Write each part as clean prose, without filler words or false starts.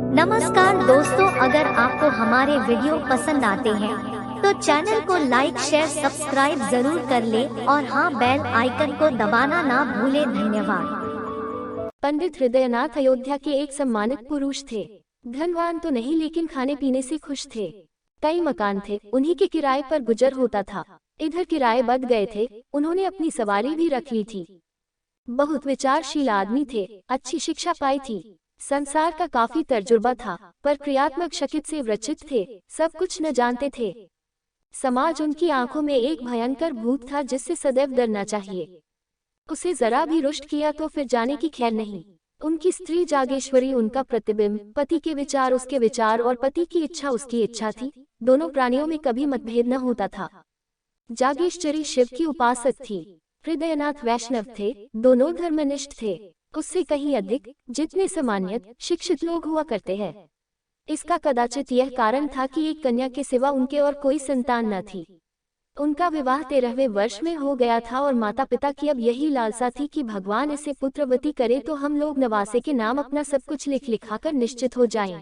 नमस्कार दोस्तों, अगर आपको हमारे वीडियो पसंद आते हैं तो चैनल को लाइक शेयर सब्सक्राइब जरूर कर ले और हाँ, बेल आइकन को दबाना ना भूले। धन्यवाद। पंडित हृदयनाथ अयोध्या के एक सम्मानित पुरुष थे। धनवान तो नहीं, लेकिन खाने पीने से खुश थे। कई मकान थे, उन्हीं के किराए पर गुजर होता था। इधर किराए बढ़ गए थे, उन्होंने अपनी सवारी भी रख ली थी। बहुत विचारशील आदमी थे, अच्छी शिक्षा पाई थी, संसार का काफी तजुर्बा था, पर क्रियात्मक शक्ति से वंचित थे, सब कुछ न जानते थे। समाज उनकी आंखों में एक भयंकर भूत था जिससे सदैव डरना चाहिए। उसे जरा भी रुष्ट किया तो फिर जाने की खैर नहीं। उनकी स्त्री जागेश्वरी उनका प्रतिबिंब, पति के विचार उसके विचार और पति की इच्छा उसकी इच्छा थी। दोनों प्राणियों में कभी मतभेद न होता था। जागेश्वरी शिव की उपासक थी, हृदयनाथ वैष्णव थे। दोनों धर्मनिष्ठ थे, उससे कहीं अधिक, जितने सामान्य शिक्षित लोग हुआ करते हैं। इसका कदाचित यह कारण था कि एक कन्या के सिवा उनके और कोई संतान न थी। उनका विवाह 13वें वर्ष में हो गया था और माता पिता की अब यही लालसा थी कि भगवान इसे पुत्रवती करे तो हम लोग नवासे के नाम अपना सब कुछ लिखाकर निश्चित हो जाएं।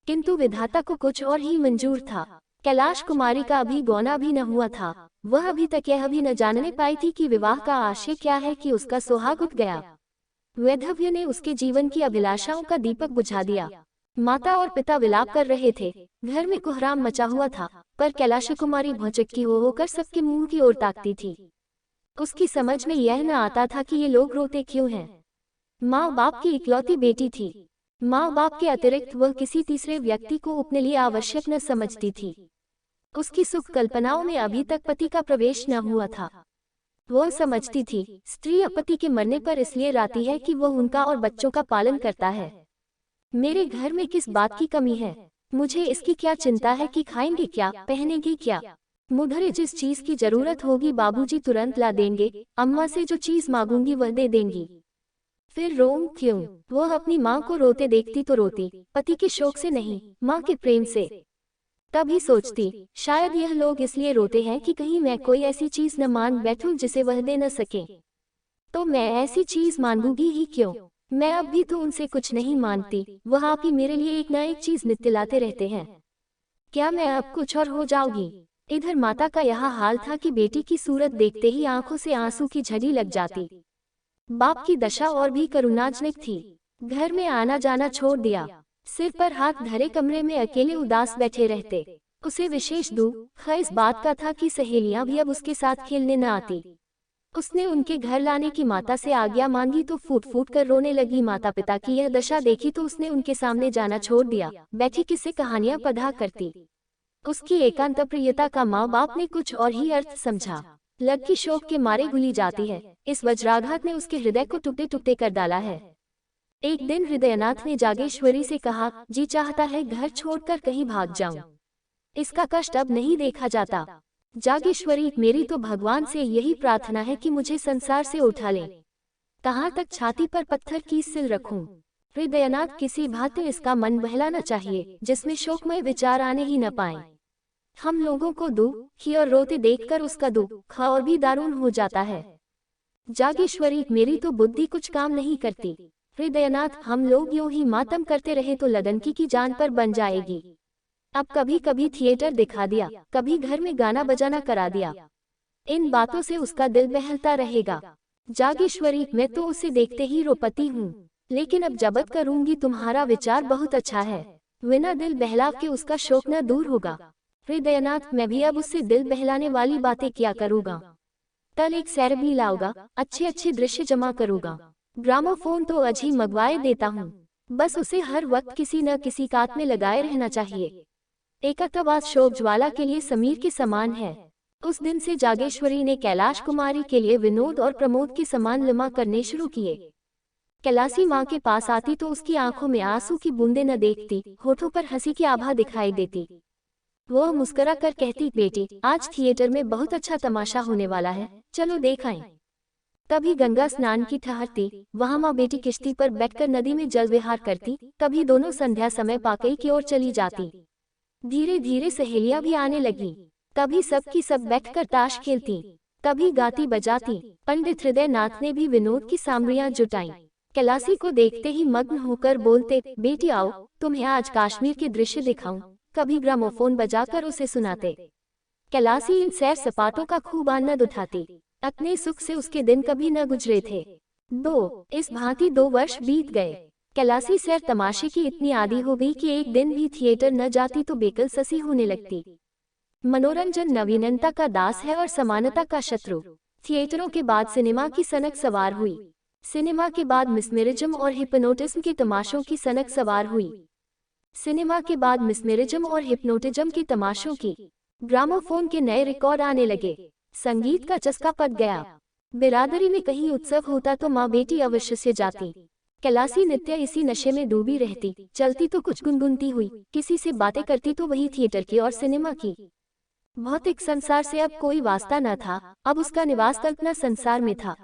किंतु विधाता को कुछ और ही मंजूर था। कैलाश कुमारी का अभी गौना भी न हुआ था। वह अभी तक यह भी न जानने पाई थी कि विवाह का आशय क्या है कि उसका सुहाग उठ गया। वैधव्य ने उसके जीवन की अभिलाषाओं का दीपक बुझा दिया। माता और पिता विलाप कर रहे थे, घर में कोहराम मचा हुआ था, पर कैलाश कुमारी भौचक्की होकर सबके मुंह की ओर ताकती थी। उसकी समझ में यह न आता था कि ये लोग रोते क्यों हैं। माँ बाप की इकलौती बेटी थी। माँ बाप के अतिरिक्त वह किसी तीसरे व्यक्ति को अपने लिए आवश्यक न समझती थी। उसकी सुख कल्पनाओं में अभी तक पति का प्रवेश न हुआ था। वह समझती थी, स्त्री पति के मरने पर इसलिए राती है कि वह उनका और बच्चों का पालन करता है। मेरे घर में किस बात की कमी है, मुझे इसकी क्या चिंता है कि खाएंगे क्या, पहनेंगे क्या। मुझे जिस चीज की जरूरत होगी बाबूजी तुरंत ला देंगे, अम्मा से जो चीज मांगूंगी वह दे देंगी। फिर रोऊं क्यों। वह अपनी माँ को रोते देखती तो रोती, पति के शोक से नहीं, माँ के प्रेम से। तभी सोचती, शायद यह लोग इसलिए रोते हैं कि कहीं मैं कोई ऐसी चीज न मांग बैठूं जिसे वह दे न सके। तो मैं ऐसी चीज मांगूंगी ही क्यों। मैं अब भी तो उनसे कुछ नहीं मांगती, वह आप ही मेरे लिए एक न एक चीज नित्य लाते रहते हैं। क्या मैं अब कुछ और हो जाऊंगी। इधर माता का यह हाल था कि बेटी की सूरत देखते ही आंखों से आंसू की झड़ी लग जाती। बाप की दशा और भी करुणाजनक थी। घर में आना जाना छोड़ दिया, सिर पर हाथ धरे कमरे में अकेले उदास बैठे रहते। उसे विशेष दुख इस बात का था कि सहेलियां भी अब उसके साथ खेलने न आती। उसने उनके घर लाने की माता से आज्ञा मांगी तो फूट फूट कर रोने लगी। माता पिता की यह दशा देखी तो उसने उनके सामने जाना छोड़ दिया, बैठी किससे कहानियां पढ़ा करती। उसकी एकांत प्रियता का माँ बाप ने कुछ और ही अर्थ समझा। लड़की शोक के मारे घुली जाती है, इस वज्राघात ने उसके हृदय को टुकड़े टुकड़े कर डाला है। एक दिन हृदयनाथ ने जागेश्वरी से कहा, जी चाहता है घर छोड़कर कहीं भाग जाऊं। इसका कष्ट अब नहीं देखा जाता। जागेश्वरी, मेरी तो भगवान से यही प्रार्थना है कि मुझे संसार से उठा ले। कहाँ तक छाती पर पत्थर की सिल रखूं। हृदयनाथ, किसी भांति इसका मन बहलाना चाहिए जिसमें शोकमय विचार आने ही न पाए। हम लोगों को दुखी और रोते देखकर उसका दुख और भी दारुण हो जाता है। जागेश्वरी, मेरी तो बुद्धि कुछ काम नहीं करती। हृदयनाथ, हम लोग यूं ही मातम करते रहे तो लदनकी की जान पर बन जाएगी। अब कभी कभी थिएटर दिखा दिया, कभी घर में गाना बजाना करा दिया, इन बातों से उसका दिल बहलता रहेगा। जागेश्वरी, मैं तो उसे देखते ही रोपती हूँ, लेकिन अब जबत करूंगी। तुम्हारा विचार बहुत अच्छा है, बिना दिल बहलाव के उसका शोक न दूर होगा। हृदयनाथ, मैं भी अब उससे दिल बहलाने वाली बातें क्या करूँगा। कल एक सैर भी लाऊंगा, अच्छे अच्छे दृश्य जमा करूँगा। ग्रामोफोन तो आज ही मंगवाए देता हूँ, बस उसे हर वक्त किसी न किसी कात में लगाए रहना चाहिए। एकत्ववाद शोक ज्वाला के लिए समीर के समान है। उस दिन से जागेश्वरी ने कैलाश कुमारी के लिए विनोद और प्रमोद के समान लिमा करने शुरू किए। कैलाशी माँ के पास आती तो उसकी आंखों में आंसू की बूंदें न देखती, होठों पर हंसी की आभा दिखाई देती। वह मुस्कुरा कर कहती, बेटी आज थिएटर में बहुत अच्छा तमाशा होने वाला है, चलो देख आएं। कभी गंगा स्नान की ठहरती, वहाँ माँ बेटी किश्ती पर बैठकर नदी में जल विहार करती। कभी दोनों संध्या समय पाकई की ओर चली जाती। धीरे धीरे सहेलियां भी आने लगी। कभी सब की सब बैठकर ताश खेलती, कभी गाती बजाती। पंडित हृदयनाथ ने भी विनोद की सामग्रियां जुटाई। कैलाशी को देखते ही मग्न होकर बोलते, बेटी आओ, तुम्हें आज कश्मीर के दृश्य दिखाऊं। कभी ग्रामोफोन बजाकर उसे सुनाते। कैलाशी इन सैर सपाटों का खूब आनंद उठाती। अपने सुख से उसके दिन कभी न गुजरे थे। इस भांति 2 वर्ष बीत गए। कैलाशी सैर तमाशे की इतनी आदी हो गई कि एक दिन भी थिएटर न जाती तो बेकल ससी होने लगती। मनोरंजन नवीनता का दास है और समानता का शत्रु। थिएटरों के बाद सिनेमा की सनक सवार हुई। सिनेमा के बाद मिस्मेरिज्म और हिप्नोटिज्म के तमाशों की सनक सवार हुई। सिनेमा के बाद मिस्मेरिज्म और हिप्नोटिज्म के तमाशों की। ग्रामोफोन के नए रिकॉर्ड आने लगे। संगीत का चस्का पड़ गया। बिरादरी में कहीं उत्सव होता तो माँ बेटी अवश्य से जाती। कैलाशी नित्य इसी नशे में डूबी रहती। चलती तो कुछ गुनगुनती हुई, किसी से बातें करती तो वही थिएटर की और सिनेमा की। भौतिक संसार से अब कोई वास्ता न था। अब उसका निवास कल्पना संसार में था।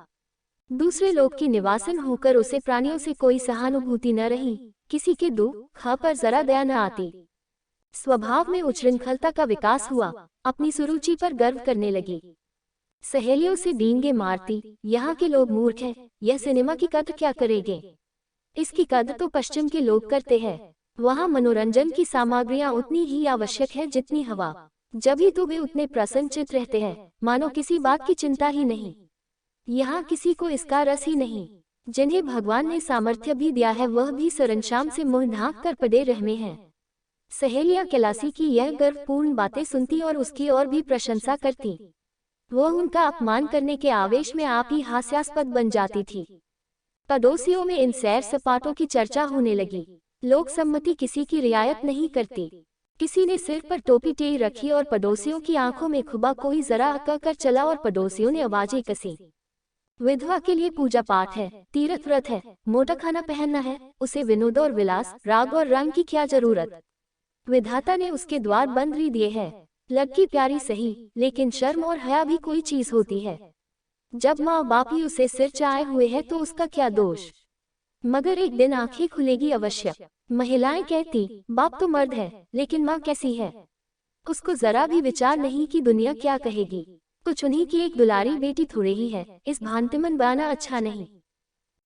दूसरे लोग की निवासन होकर उसे प्राणियों से कोई सहानुभूति न रही। किसी के दुख पर जरा दया न आती। स्वभाव में उच्छृंखलता का विकास हुआ। अपनी सुरुचि पर गर्व करने लगी। सहेलियों से डींगे मारती, यहाँ के लोग मूर्ख हैं, यह सिनेमा की कद्र क्या करेंगे। इसकी कद्र तो पश्चिम के लोग करते हैं। वहाँ मनोरंजन की सामग्रियाँ उतनी ही आवश्यक है जितनी हवा। जब ही तो वे उतने प्रसन्नचित्त रहते हैं, मानो किसी बात की चिंता ही नहीं। यहाँ किसी को इसका रस ही नहीं। जिन्हें भगवान ने सामर्थ्य भी दिया है वह भी सरंजाम से मुंह ढांक कर पड़े रहने हैं। सहेलियां कैलाशी की यह गर्वपूर्ण बातें सुनती और उसकी और भी प्रशंसा करती। वह उनका अपमान करने के आवेश में आप ही हास्यास्पद बन जाती थी। पड़ोसियों में इन सैर सपाटों की चर्चा होने लगी। लोक सम्मति किसी की रियायत नहीं करती। किसी ने सिर पर टोपी टेई रखी और पड़ोसियों की आंखों में खुबा कोई जरा अक्का कर चला और पड़ोसियों ने आवाजें कसी। विधवा के लिए पूजा पाठ है, तीर्थ व्रत है, मोटा खाना पहनना है, उसे विनोद और विलास, राग और रंग की क्या जरूरत। विधाता ने उसके द्वार बंद ही दिए हैं। लड़की प्यारी सही, लेकिन शर्म और हया भी कोई चीज होती है। जब माँ बाप ही उसे सिर चाहे हुए है तो उसका क्या दोष। मगर एक दिन आंखें खुलेगी अवश्य। महिलाएं कहती, बाप तो मर्द है, लेकिन माँ कैसी है। उसको जरा भी विचार नहीं कि दुनिया क्या कहेगी। कुछ उन्हीं की एक दुलारी बेटी थोड़ी ही है, इस भांतिमन बना अच्छा नहीं।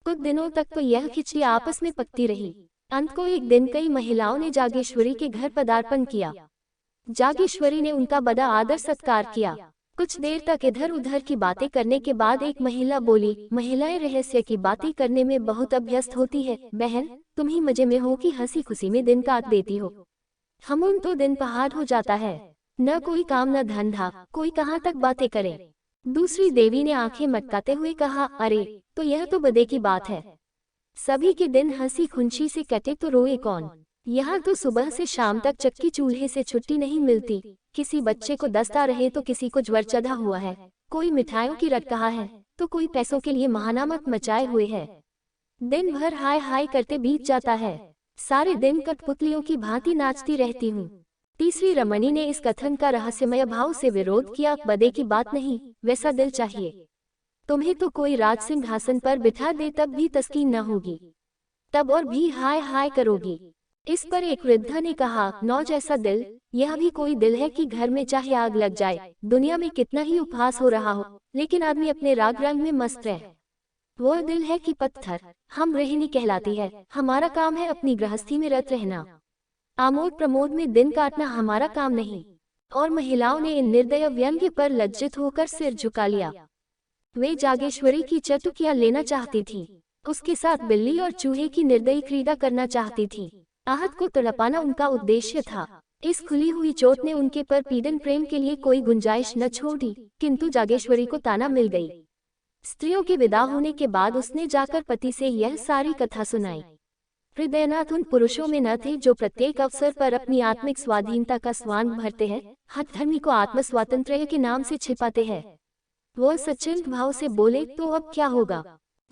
कुछ दिनों तक तो यह खिचड़ी आपस में पकती रही। अंत को एक दिन कई महिलाओं ने जागेश्वरी के घर पदार्पण किया। जागेश्वरी ने उनका बड़ा आदर सत्कार किया। कुछ देर तक इधर उधर की बातें करने के बाद एक महिला बोली, महिलाएं रहस्य की बातें करने में बहुत अभ्यस्त होती है। बहन, तुम ही मजे में हो कि हंसी खुशी में दिन काट देती हो। हम उन तो दिन पहाड़ हो जाता है, न कोई काम न धंधा, कोई कहाँ तक बातें करे। दूसरी देवी ने आंखें मटकाते हुए कहा, अरे तो यह तो बदे की बात है। सभी के दिन हंसी खुशी से कटे तो रोए कौन। यहाँ तो सुबह से शाम तक चक्की चूल्हे से छुट्टी नहीं मिलती। किसी बच्चे को दस्त आ रहे तो किसी को ज्वर चढ़ा हुआ है, कोई मिठाइयों की रट कहा है तो कोई पैसों के लिए महानामत मचाए हुए है। दिन भर हाय हाय करते बीत जाता है। सारे दिन कठपुतलियों की भांति नाचती रहती हूँ। तीसरी रमणी ने इस कथन का रहस्यमय भाव से विरोध किया, बदे की बात नहीं, वैसा दिल चाहिए। तुम्हें तो कोई राज सिंहासन पर बिठा दे तब भी तस्कीन न होगी, तब और भी हाय हाय करोगी। इस पर एक वृद्धा ने कहा, नौ जैसा दिल, यह भी कोई दिल है कि घर में चाहे आग लग जाए, दुनिया में कितना ही उपहास हो रहा हो, लेकिन आदमी अपने राग रंग में मस्त रहे। वह दिल है कि पत्थर, हम गृहिणी कहलाती है, हमारा काम है अपनी गृहस्थी में रत रहना, आमोद प्रमोद में दिन काटना हमारा काम नहीं। और महिलाओं ने इन निर्दय व्यंग्य पर लज्जित होकर सिर झुका लिया। वे जागेश्वरी की चटुकियां लेना चाहती थी, उसके साथ बिल्ली और चूहे की निर्दयी क्रीड़ा करना चाहती थी। आहत को तड़पाना उनका उद्देश्य था। इस खुली हुई चोट ने उनके पर पीड़न प्रेम के लिए कोई गुंजाइश न छोड़ी, किंतु जागेश्वरी को ताना मिल गई। स्त्रियों के विदा होने के बाद उसने जाकर पति से यह सारी कथा सुनाई। हृदयनाथ उन पुरुषों में न थे जो प्रत्येक अवसर पर अपनी आत्मिक स्वाधीनता का स्वांग भरते हैं, हठधर्मी को आत्म स्वातंत्र्य के नाम से छिपाते हैं। वह सच्चित भाव से बोले, तो अब क्या होगा।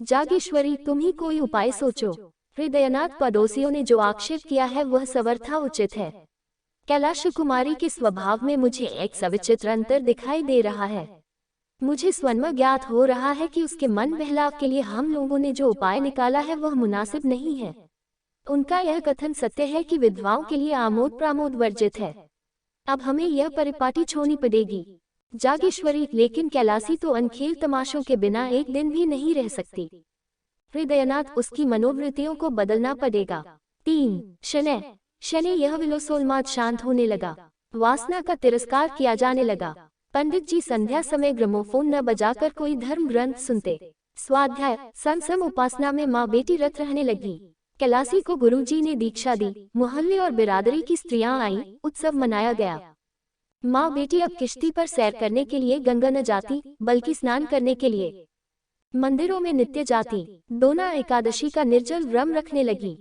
जागेश्वरी, तुम ही कोई उपाय सोचो। हृदयनाथ, पड़ोसियों ने जो आक्षेप किया है वह सर्वथा उचित है। कैलाश कुमारी के स्वभाव में मुझे एक सविचित्र अंतर दिखाई दे रहा है। मुझे स्वयं ज्ञात हो रहा है कि उसके मन बहलाव के लिए हम लोगों ने जो उपाय निकाला है वह मुनासिब नहीं है। उनका यह कथन सत्य है कि विधवाओं के लिए आमोद प्रमोद वर्जित है। अब हमें यह परिपाटी छोड़नी पड़ेगी। जागेश्वरी, लेकिन कैलाशी तो अनखेल तमाशों के बिना एक दिन भी नहीं रह सकती। हृदयनाथ उसकी मनोवृत्तियों को बदलना पड़ेगा। 3. शनैः शनि यह विलोसोन्माद शांत होने लगा। वासना का तिरस्कार किया जाने लगा। पंडित जी संध्या समय ग्रामोफोन न बजाकर कोई धर्म ग्रंथ सुनते। स्वाध्याय संसम उपासना में माँ बेटी रत रहने लगी। कैलासी को गुरुजी ने दीक्षा दी। मोहल्ले और बिरादरी की स्त्रियां आईं। उत्सव मनाया गया। माँ बेटी अब किश्ती पर सैर करने के लिए गंगा न जाती, बल्कि स्नान करने के लिए मंदिरों में नित्य जाती। दोना एकादशी का निर्जल व्रत रखने लगी।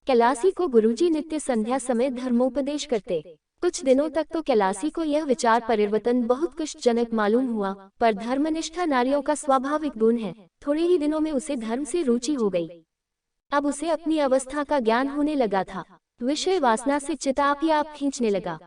कैलासी को गुरुजी नित्य संध्या समय धर्मोपदेश करते। कुछ दिनों तक तो कैलासी को यह विचार परिवर्तन बहुत कष्टजनक मालूम हुआ, पर धर्मनिष्ठा नारियों का स्वाभाविक गुण है। थोड़े ही दिनों में उसे धर्म से रुचि हो गई। अब उसे अपनी अवस्था का ज्ञान होने लगा था। विषय वासना से चित्त आप ही आप खींचने लगा।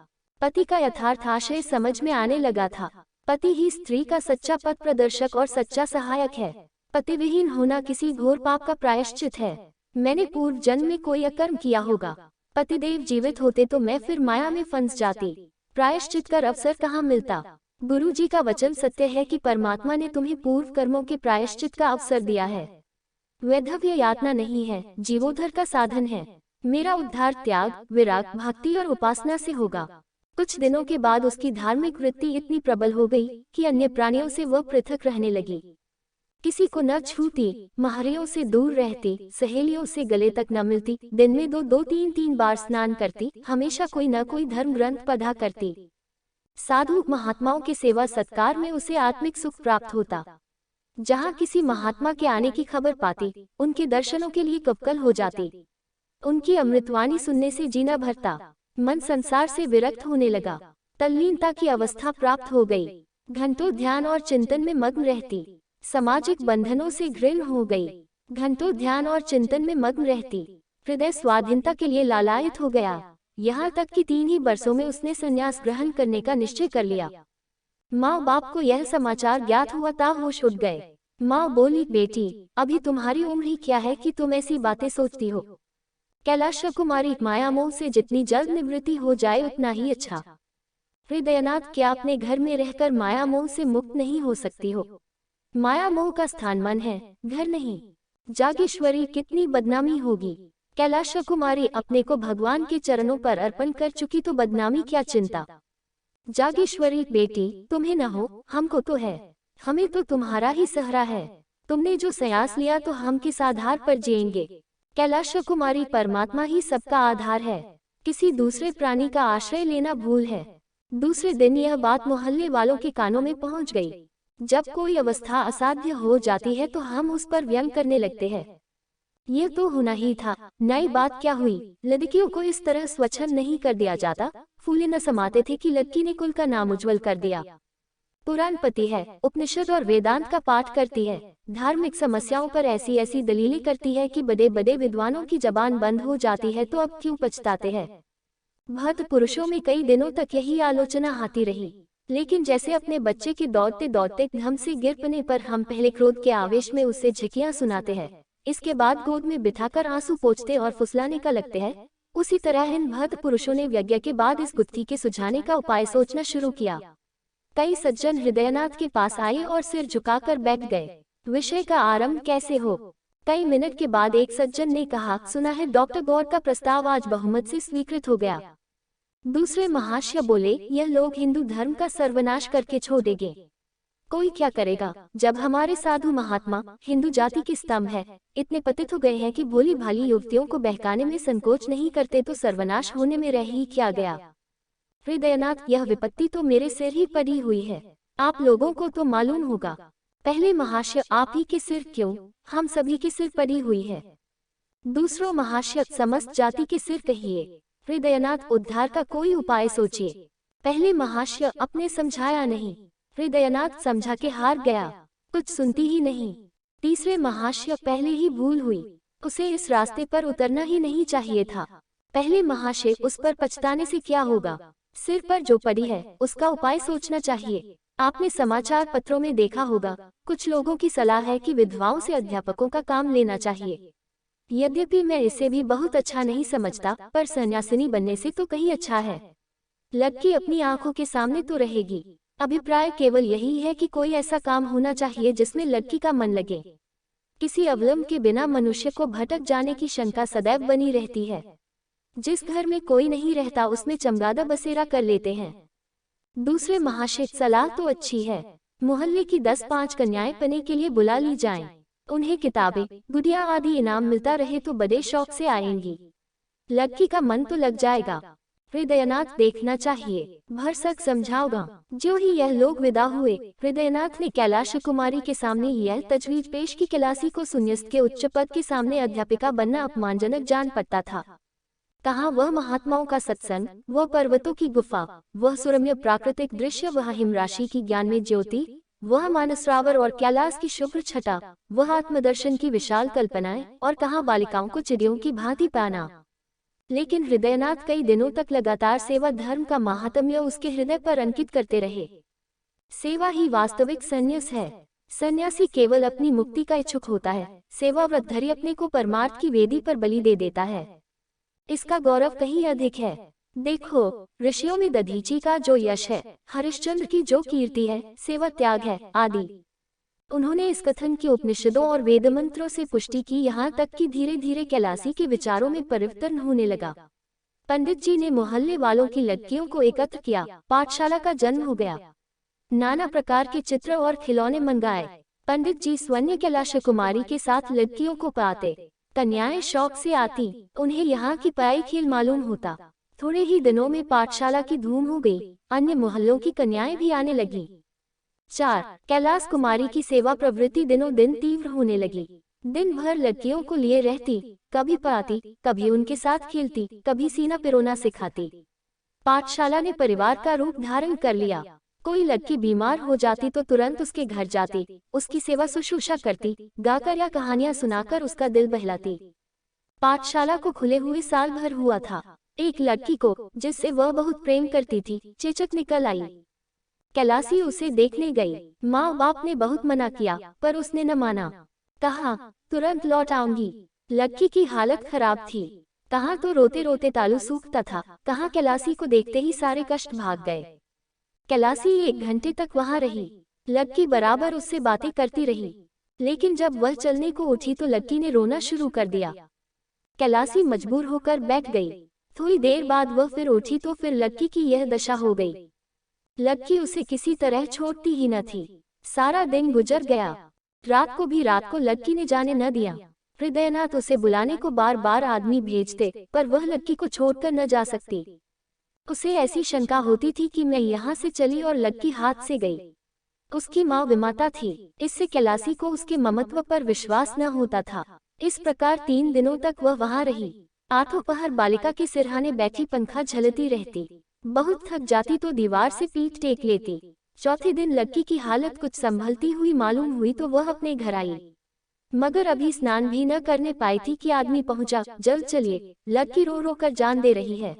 पति का यथार्थ आशय समझ में आने लगा था। पति ही स्त्री का सच्चा पथ प्रदर्शक और सच्चा सहायक है। पति विहीन होना किसी घोर पाप का प्रायश्चित है। मैंने पूर्व जन्म में कोई अकर्म किया होगा। पतिदेव जीवित होते तो मैं फिर माया में फंस जाती। प्रायश्चित कर अवसर कहाँ मिलता। गुरुजी का वचन सत्य है कि परमात्मा ने तुम्हें पूर्व कर्मों के प्रायश्चित का अवसर दिया है। वैधव्य यातना नहीं है, जीवोद्धार का साधन है। मेरा उद्धार त्याग, विराग, भक्ति और उपासना से होगा। कुछ दिनों के बाद उसकी धार्मिक वृत्ति इतनी प्रबल हो गई कि अन्य प्राणियों से वह पृथक रहने लगी। किसी को न छूती, महरियों से दूर रहती, सहेलियों से गले तक न मिलती, दिन में दो तीन बार स्नान करती, हमेशा कोई न कोई धर्म ग्रंथ पढ़ा करती। साधु महात्माओं के सेवा सत्कार में उसे आत्मिक सुख प्राप्त होता। जहाँ किसी महात्मा के आने की खबर पाती, उनके दर्शनों के लिए कपकल हो जाती। उनकी अमृतवाणी सुनने से जीना भरता। मन संसार से विरक्त होने लगा। तल्लीनता की अवस्था प्राप्त हो गई। घंटों ध्यान और चिंतन में मग्न रहती। सामाजिक बंधनों से घृण हो गई। घंटों ध्यान और चिंतन में मग्न रहती। हृदय स्वाधीनता के लिए लालायित हो गया। यहाँ तक कि 3 ही वर्षों में उसने संन्यास ग्रहण करने का निश्चय कर लिया। माँ बाप को यह समाचार ज्ञात हुआ ता होश उठ गए। माँ बोली, बेटी अभी तुम्हारी उम्र ही क्या है कि तुम ऐसी बातें सोचती हो। कैलाश कुमारी, माया मोह से जितनी जल्द निवृत्ति हो जाए उतना ही अच्छा। हृदयनाथ, क्या अपने घर में रहकर माया मोह से मुक्त नहीं हो सकती हो। माया मोह का स्थान मन है, घर नहीं। जागेश्वरी, कितनी बदनामी होगी। कैलाश कुमारी, अपने को भगवान के चरणों पर अर्पण कर चुकी तो बदनामी क्या चिंता। जागेश्वरी, बेटी तुम्हें न हो, हमको तो है। हमें तो तुम्हारा ही सहारा है। तुमने जो संन्यास लिया तो हम किस आधार पर जिएंगे। कैलाश कुमारी, परमात्मा ही सबका आधार है। किसी दूसरे प्राणी का आश्रय लेना भूल है। दूसरे दिन यह बात मोहल्ले वालों के कानों में पहुंच गई। जब कोई अवस्था असाध्य हो जाती है तो हम उस पर व्यंग करने लगते हैं। ये तो होना ही था। नई बात क्या हुई। लड़कियों को इस तरह स्वच्छंद नहीं कर दिया जाता। फूले न समाते थे कि लड़की ने कुल का नाम उज्जवल कर दिया। पुराण पति है, उपनिषद और वेदांत का पाठ करती है, धार्मिक समस्याओं पर ऐसी ऐसी दलीलें करती है कि बड़े बड़े विद्वानों की जबान बंद हो जाती है, तो अब क्यों पछताते हैं। भक्त पुरुषों में कई दिनों तक यही आलोचना आती रही, लेकिन जैसे अपने बच्चे के दौड़ते दौड़ते हम से गिर पड़ने पर हम पहले क्रोध के आवेश में उससे झिकियां सुनाते हैं, इसके बाद गोद में बिठाकर आंसू पोंछते और फुसलाने का लगते हैं, उसी तरह इन भक्त पुरुषों ने यज्ञ के बाद इस गुत्थी के सुझाने का उपाय सोचना शुरू किया। कई सज्जन हृदयनाथ के पास आए और सिर झुकाकर बैठ गए। विषय का आरंभ कैसे हो। कई मिनट के बाद एक सज्जन ने कहा, सुना है डॉक्टर गौर का प्रस्ताव आज बहुमत से स्वीकृत हो गया। दूसरे महाशय बोले, यह लोग हिंदू धर्म का सर्वनाश करके छोड़ेंगे। कोई क्या करेगा, जब हमारे साधु महात्मा हिंदू जाति के स्तंभ है, इतने पतित हो गए हैं कि भोली भाली युवतियों को बहकाने में संकोच नहीं करते, तो सर्वनाश होने में रह ही क्या गया। हृदयनाथ, यह विपत्ति तो मेरे सिर ही पड़ी हुई है। आप लोगों को तो मालूम होगा। पहले महाशय, आप ही के सिर क्यों, हम सभी के सिर पड़ी हुई है। दूसरों महाशय, समस्त जाति के सिर कहिए। हृदयनाथ, उद्धार का कोई उपाय सोचिए। पहले महाशय, अपने समझाया नहीं। हृदयनाथ समझा के हार गया, कुछ सुनती ही नहीं। तीसरे महाशय, पहले ही भूल हुई, उसे इस रास्ते पर उतरना ही नहीं चाहिए था। पहले महाशय, उस पर पछताने से क्या होगा, सिर पर जो पड़ी है उसका उपाय सोचना चाहिए। आपने समाचार पत्रों में देखा होगा, कुछ लोगों की सलाह है कि विधवाओं से अध्यापकों का काम लेना चाहिए। यद्यपि मैं इसे भी बहुत अच्छा नहीं समझता, पर सन्यासिनी बनने से तो कहीं अच्छा है। लड़की अपनी आंखों के सामने तो रहेगी। अभिप्राय केवल यही है कि कोई ऐसा काम होना चाहिए जिसमें लड़की का मन लगे। किसी अवलंब के बिना मनुष्य को भटक जाने की शंका सदैव बनी रहती है। जिस घर में कोई नहीं रहता उसमें चमगादड़ बसेरा कर लेते हैं। दूसरे महाशय, सलाह तो अच्छी है, मोहल्ले की 10-5 कन्याएं पने के लिए बुला ली जाएं। उन्हें किताबें, गुड़िया आदि इनाम मिलता रहे तो बड़े शौक से आएंगी। लक्की का मन तो लग जाएगा। हृदयनाथ, देखना चाहिए, भरसक समझाओगा। जो ही यह लोग विदा हुए, हृदयनाथ ने कैलाश कुमारी के सामने यह तजवीज पेश की। कैलासी को शून्यस्त के उच्च पद के सामने अध्यापिका बनना अपमानजनक जान पड़ता था। कहाँ वह महात्माओं का सत्संग, वह पर्वतों की गुफा, वह सुरम्य प्राकृतिक दृश्य, वह हिमराशि की ज्ञान में ज्योति, वह मानसरावर और कैलाश की शुभ्र छटा, वह आत्मदर्शन की विशाल कल्पनाएं, और कहाँ बालिकाओं को चिड़ियों की भांति पाना। लेकिन हृदयनाथ कई दिनों तक लगातार सेवा धर्म का महात्म्य उसके हृदय पर अंकित करते रहे। सेवा ही वास्तविक संन्यास है। सन्यासी केवल अपनी मुक्ति का इच्छुक होता है, सेवा व्रतधरी अपने को परमार्थ की वेदी पर बलि दे देता है। इसका गौरव कहीं अधिक है। देखो, ऋषियों में दधीची का जो यश है, हरिश्चंद्र की जो कीर्ति है, सेवा त्याग है आदि, उन्होंने इस कथन की उपनिषदों और वेद मंत्रों से पुष्टि की, यहाँ तक कि धीरे धीरे कैलासी के विचारों में परिवर्तन होने लगा। पंडित जी ने मोहल्ले वालों की लड़कियों को एकत्र किया, पाठशाला का जन्म हो गया। नाना प्रकार के चित्र और खिलौने मंगाए। पंडित जी स्वयं कैलाश कुमारी के साथ लड़कियों को पाते। कन्याएं शौक से आती, उन्हें यहाँ की पढ़ाई खेल मालूम होता। थोड़े ही दिनों में पाठशाला की धूम हो गई, अन्य मोहल्लों की कन्याएं भी आने लगी। 4. कैलाश कुमारी की सेवा प्रवृत्ति दिनों दिन तीव्र होने लगी। दिन भर लड़कियों को लिए रहती, कभी पढ़ाती, कभी उनके साथ खेलती, कभी सीना पिरोना सिखाती। पाठशाला ने परिवार का रूप धारण कर लिया। कोई लड़की बीमार हो जाती तो तुरंत उसके घर जाती, उसकी सेवा शुश्रूषा करती, गाकर या कहानियां सुनाकर उसका दिल बहलाती। पाठशाला को खुले हुए साल भर हुआ था। एक लड़की को, जिससे वह बहुत प्रेम करती थी, चेचक निकल आई। कैलासी उसे देखने गई। माँ बाप ने बहुत मना किया, पर उसने न माना। कहा, तुरंत लौट आऊंगी। लड़की की हालत खराब थी। कहाँ तो रोते रोते तालू सूखता था, कहाँ कैलासी को देखते ही सारे कष्ट भाग गए। कैलासी 1 घंटे तक वहाँ रही। लड़की बराबर उससे बातें करती रही, लेकिन जब वह चलने को उठी तो लड़की ने रोना शुरू कर दिया। कैलासी मजबूर होकर बैठ गई। थोड़ी देर बाद वह फिर उठी तो फिर लड़की की यह दशा हो गई। लड़की उसे किसी तरह छोड़ती ही न थी। सारा दिन गुजर गया, रात को लड़की ने जाने न दिया। हृदयनाथ उसे बुलाने को बार बार आदमी भेजते, पर वह लड़की को छोड़कर न जा सकती। उसे ऐसी शंका होती थी कि मैं यहाँ से चली और लड़की हाथ से गई। उसकी माँ विमाता थी, इससे कैलासी को उसके ममत्व पर विश्वास न होता था। इस प्रकार 3 दिनों तक वह वहाँ रही। 8 पहर बालिका के सिरहाने बैठी पंखा झलती रहती। बहुत थक जाती तो दीवार से पीठ टेक लेती। चौथे दिन लड़की की हालत कुछ संभलती हुई मालूम हुई तो वह अपने घर आई, मगर अभी स्नान भी न करने पाई थी कि आदमी पहुंचा, जल्द चलिए, लड़की रो रो कर जान दे रही है।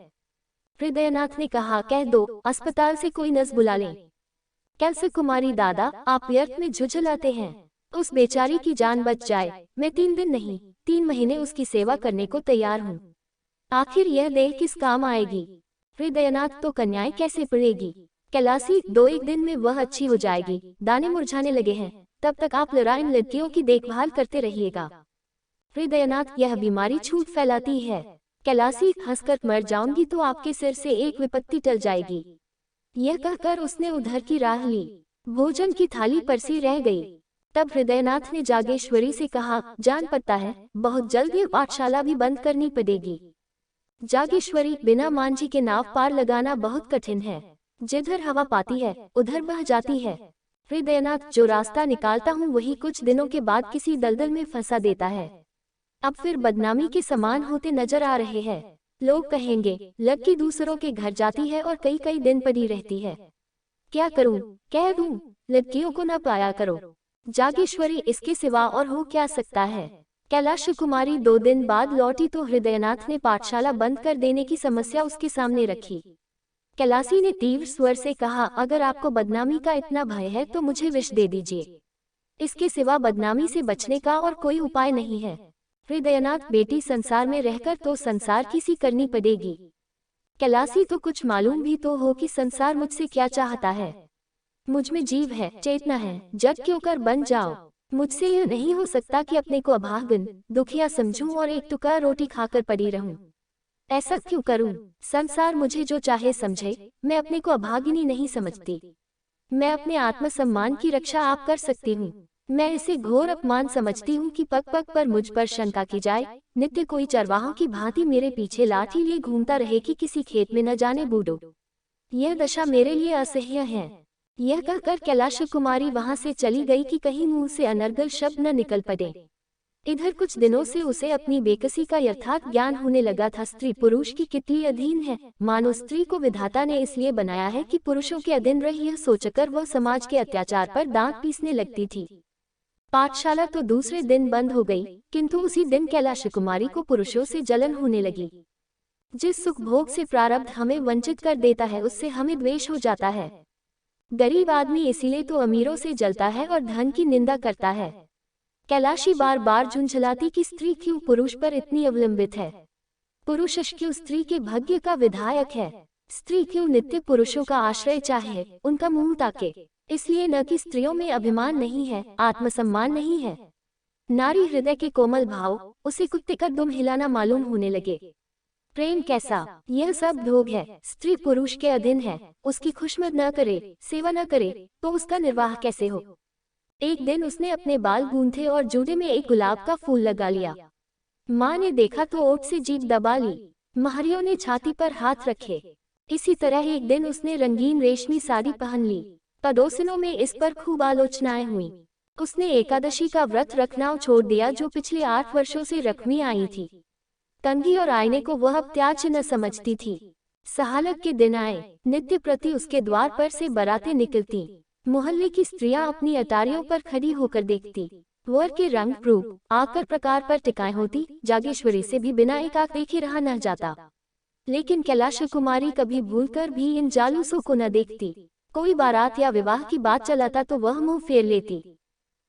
हृदयनाथ ने कहा, कह दो अस्पताल से कोई नर्स बुला लें। कैलाश कुमारी, दादा आप व्यर्थ में झुझलाते हैं। उस बेचारी की जान बच जाए, मैं 3 दिन नहीं 3 महीने उसकी सेवा करने को तैयार हूँ। आखिर यह देह किस काम आएगी। हृदयनाथ, तो कन्याएं कैसे पड़ेगी। कैलासी, 2-1 दिन में वह अच्छी हो जाएगी। दाने मुरझाने लगे हैं, तब तक आप इन लड़कियों की देखभाल करते रहिएगा। हृदयनाथ, यह बीमारी छूट फैलाती है। कैलासी, हंसकर मर जाऊंगी तो आपके सिर से एक विपत्ति टल जाएगी। यह कहकर उसने उधर की राह ली। भोजन की थाली परसी रह गई। तब हृदयनाथ ने जागेश्वरी से कहा, जान पड़ता है बहुत जल्द ये पाठशाला भी बंद करनी पड़ेगी। जागेश्वरी, बिना मांझी के नाव पार लगाना बहुत कठिन है। जिधर हवा पाती है उधर बह जाती है। हृदयनाथ, जो रास्ता निकालता हूँ वही कुछ दिनों के बाद किसी दलदल में फंसा देता है। अब फिर बदनामी के समान होते नजर आ रहे हैं। लोग कहेंगे लड़की दूसरों के घर जाती है और कई कई दिन पड़ी रहती है। क्या करूं, कह दूं लड़कियों को न पाया करो। जागेश्वरी, इसके सिवा और हो क्या सकता है। कैलाश कुमारी 2 दिन बाद लौटी तो हृदयनाथ ने पाठशाला बंद कर देने की समस्या उसके सामने रखी। कैलासी ने तीव्र स्वर से कहा, अगर आपको बदनामी का इतना भय है तो मुझे विष दे दीजिए। इसके सिवा बदनामी से बचने का और कोई उपाय नहीं है। हृदयनाथ, बेटी संसार में रहकर तो संसार की सी करनी पड़ेगी। कैलासी, तो कुछ मालूम भी तो हो कि संसार मुझसे क्या चाहता है। मुझ में जीव है, चेतना है, जग क्यों कर बन जाओ। मुझसे यह नहीं हो सकता कि अपने को अभागन, दुखिया समझूं और एक टुकड़ा रोटी खाकर पड़ी रहूं। ऐसा क्यों करूं? संसार मुझे जो चाहे समझे, मैं अपने को अभागिनी नहीं समझती। मैं अपने आत्मसम्मान की रक्षा आप कर सकती हूँ। मैं इसे घोर अपमान समझती हूँ कि पग पग पर मुझ पर शंका की जाए, नित्य कोई चरवाहों की भांति मेरे पीछे लाठी लिए घूमता रहे कि किसी खेत में न जाने बूढ़ो। यह दशा मेरे लिए असह्य है। यह कहकर कैलाश कुमारी वहां से चली गई कि कहीं मुंह से अनर्गल शब्द न निकल पड़े। इधर कुछ दिनों से उसे अपनी बेकसी का यथार्थ ज्ञान होने लगा था। स्त्री पुरुष की कितनी अधीन है। मानो स्त्री को विधाता ने इसलिए बनाया है कि पुरुषों के अधीन रही, यह सोचकर वह समाज के अत्याचार पर दांत पीसने लगती थी। पाठशाला तो दूसरे दिन बंद हो गई, किंतु उसी दिन कैलाश कुमारी को पुरुषों से जलन होने लगी। जिस सुख भोग से प्रारब्ध हमें वंचित कर देता है, उससे हमें द्वेष हो जाता है। गरीब आदमी इसीलिए तो अमीरों से जलता है और धन की निंदा करता है। कैलाशी बार बार झुंझलाती कि स्त्री क्यों पुरुष पर इतनी अवलंबित है, पुरुष क्यों स्त्री के भाग्य का विधायक है, स्त्री क्यों नित्य पुरुषों का आश्रय चाहे, उनका मुंह ताके। इसलिए न कि स्त्रियों में अभिमान नहीं है, आत्मसम्मान नहीं है। नारी हृदय के कोमल भाव उसे कुत्ते का दुम हिलाना मालूम होने लगे। प्रेम कैसा, यह सब ढोंग है। स्त्री पुरुष के अधीन है, उसकी खुशमद न करे, सेवा न करे तो उसका निर्वाह कैसे हो। एक दिन उसने अपने बाल गूंथे और जूड़े में एक गुलाब का फूल लगा लिया। माँ ने देखा तो ओठ से जीभ दबा ली। महरियों ने छाती पर हाथ रखे। इसी तरह एक दिन उसने रंगीन रेशमी साड़ी पहन ली। पड़ोसिनों में इस पर खूब आलोचनाएं हुई। उसने एकादशी का व्रत रखना छोड़ दिया जो पिछले 8 वर्षों से रखमी आई थी। कंघी और आईने को वह अब त्याज्य न समझती थी। सहालक के दिन आए, नित्य प्रति उसके द्वार पर से बारातें निकलती। मोहल्ले की स्त्रियां अपनी अटारियों पर खड़ी होकर देखती। वर के रंग रूप आकर प्रकार पर टिकाए होती। जागेश्वरी से भी बिना एक आंख देखे रहा न जाता। लेकिन कैलाश कुमारी कभी भूलकर भी इन जालूसों को न देखती। कोई बारात या विवाह की बात चलाता तो वह मुंह फेर लेती।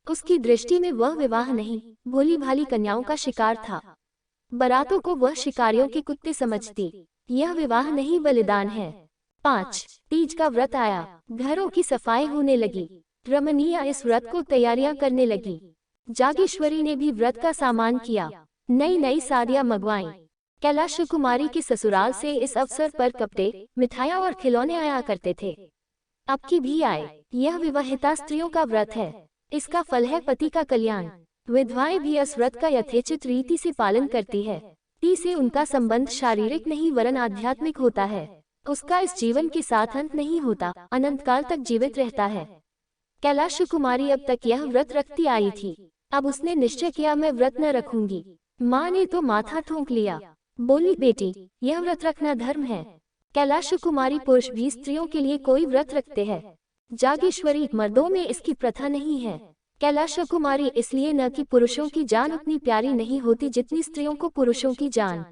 उसकी दृष्टि में वह विवाह नहीं, भोली भाली कन्याओं का शिकार था। बारातों को वह शिकारियों के कुत्ते समझती। यह विवाह नहीं, बलिदान है। 5 तीज का व्रत आया। घरों की सफाई होने लगी। रमणीया इस व्रत को तैयारियां करने लगी। जागेश्वरी ने भी व्रत का सामान किया। नई नई साड़ियां मंगवाई। कैलाश कुमारी के ससुराल से इस अवसर पर कपड़े, मिठाइयां और खिलौने आया करते थे। अब की भी आए। यह विवाहिता स्त्रियों का व्रत है। इसका फल है पति का कल्याण। विधवाएं भी इस व्रत का यथेचित रीति से पालन करती है। पति से उनका संबंध शारीरिक नहीं वरन आध्यात्मिक होता है। उसका इस जीवन के साथ अंत नहीं होता, अनंत काल तक जीवित रहता है। कैलाश कुमारी अब तक यह व्रत रखती आई थी। अब उसने निश्चय किया, मैं व्रत न रखूंगी। माँ ने तो माथा ठोंक लिया। बोली, बेटी यह व्रत रखना धर्म है। कैलाश कुमारी पुरुष भी स्त्रियों के लिए कोई व्रत रखते हैं। जागेश्वरी मर्दों में इसकी प्रथा नहीं है। कैलाश कुमारी इसलिए न कि पुरुषों की जान उतनी प्यारी नहीं होती जितनी स्त्रियों को पुरुषों की जान।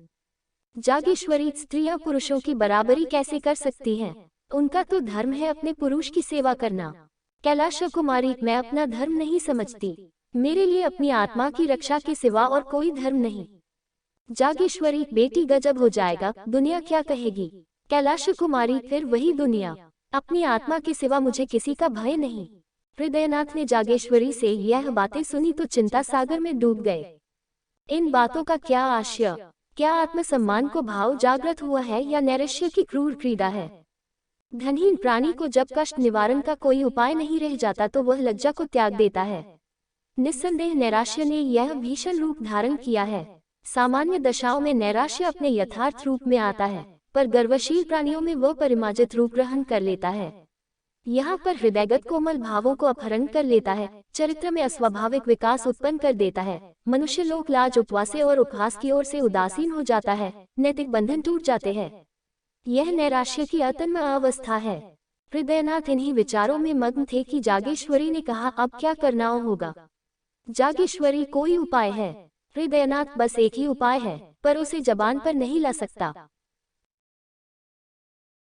जागेश्वरी स्त्रियां पुरुषों की बराबरी कैसे कर सकती हैं? उनका तो धर्म है अपने पुरुष की सेवा करना। कैलाश कुमारी, मैं अपना धर्म नहीं समझती। मेरे लिए अपनी आत्मा की रक्षा के सिवा और कोई धर्म नहीं। जागेश्वरी, बेटी गजब हो जाएगा, दुनिया क्या कहेगी। कैलाश कुमारी, फिर वही दुनिया। अपनी आत्मा के सिवा मुझे किसी का भय नहीं। हृदयनाथ ने जागेश्वरी से यह बातें सुनी तो चिंता सागर में डूब गए। इन बातों का क्या आशय? क्या आत्मसम्मान को भाव जागृत हुआ है या नैराश्य की क्रूर क्रीड़ा है? धनहीन प्राणी को जब कष्ट निवारण का कोई उपाय नहीं रह जाता तो वह लज्जा को त्याग देता है। निस्संदेह नैराश्य ने यह भीषण रूप धारण किया है। सामान्य दशाओं में नैराश्य अपने यथार्थ रूप में आता है, पर गर्वशील प्राणियों में वह परिमार्जित रूप ग्रहण कर लेता है। यहाँ पर हृदयगत कोमल भावों को अपहरण कर लेता है, चरित्र में अस्वाभाविक विकास उत्पन्न कर देता है। मनुष्य लोक लाज, उपवास और उपहास की ओर से उदासीन हो जाता है। नैतिक बंधन टूट जाते हैं। यह नैराश्य की अतन्म अवस्था है। हृदयनाथ इन्हीं विचारों में मग्न थे कि जागेश्वरी ने कहा, अब क्या करना होगा? जागेश्वरी, कोई उपाय है? हृदयनाथ, बस एक ही उपाय है, पर उसे जबान पर नहीं ला सकता।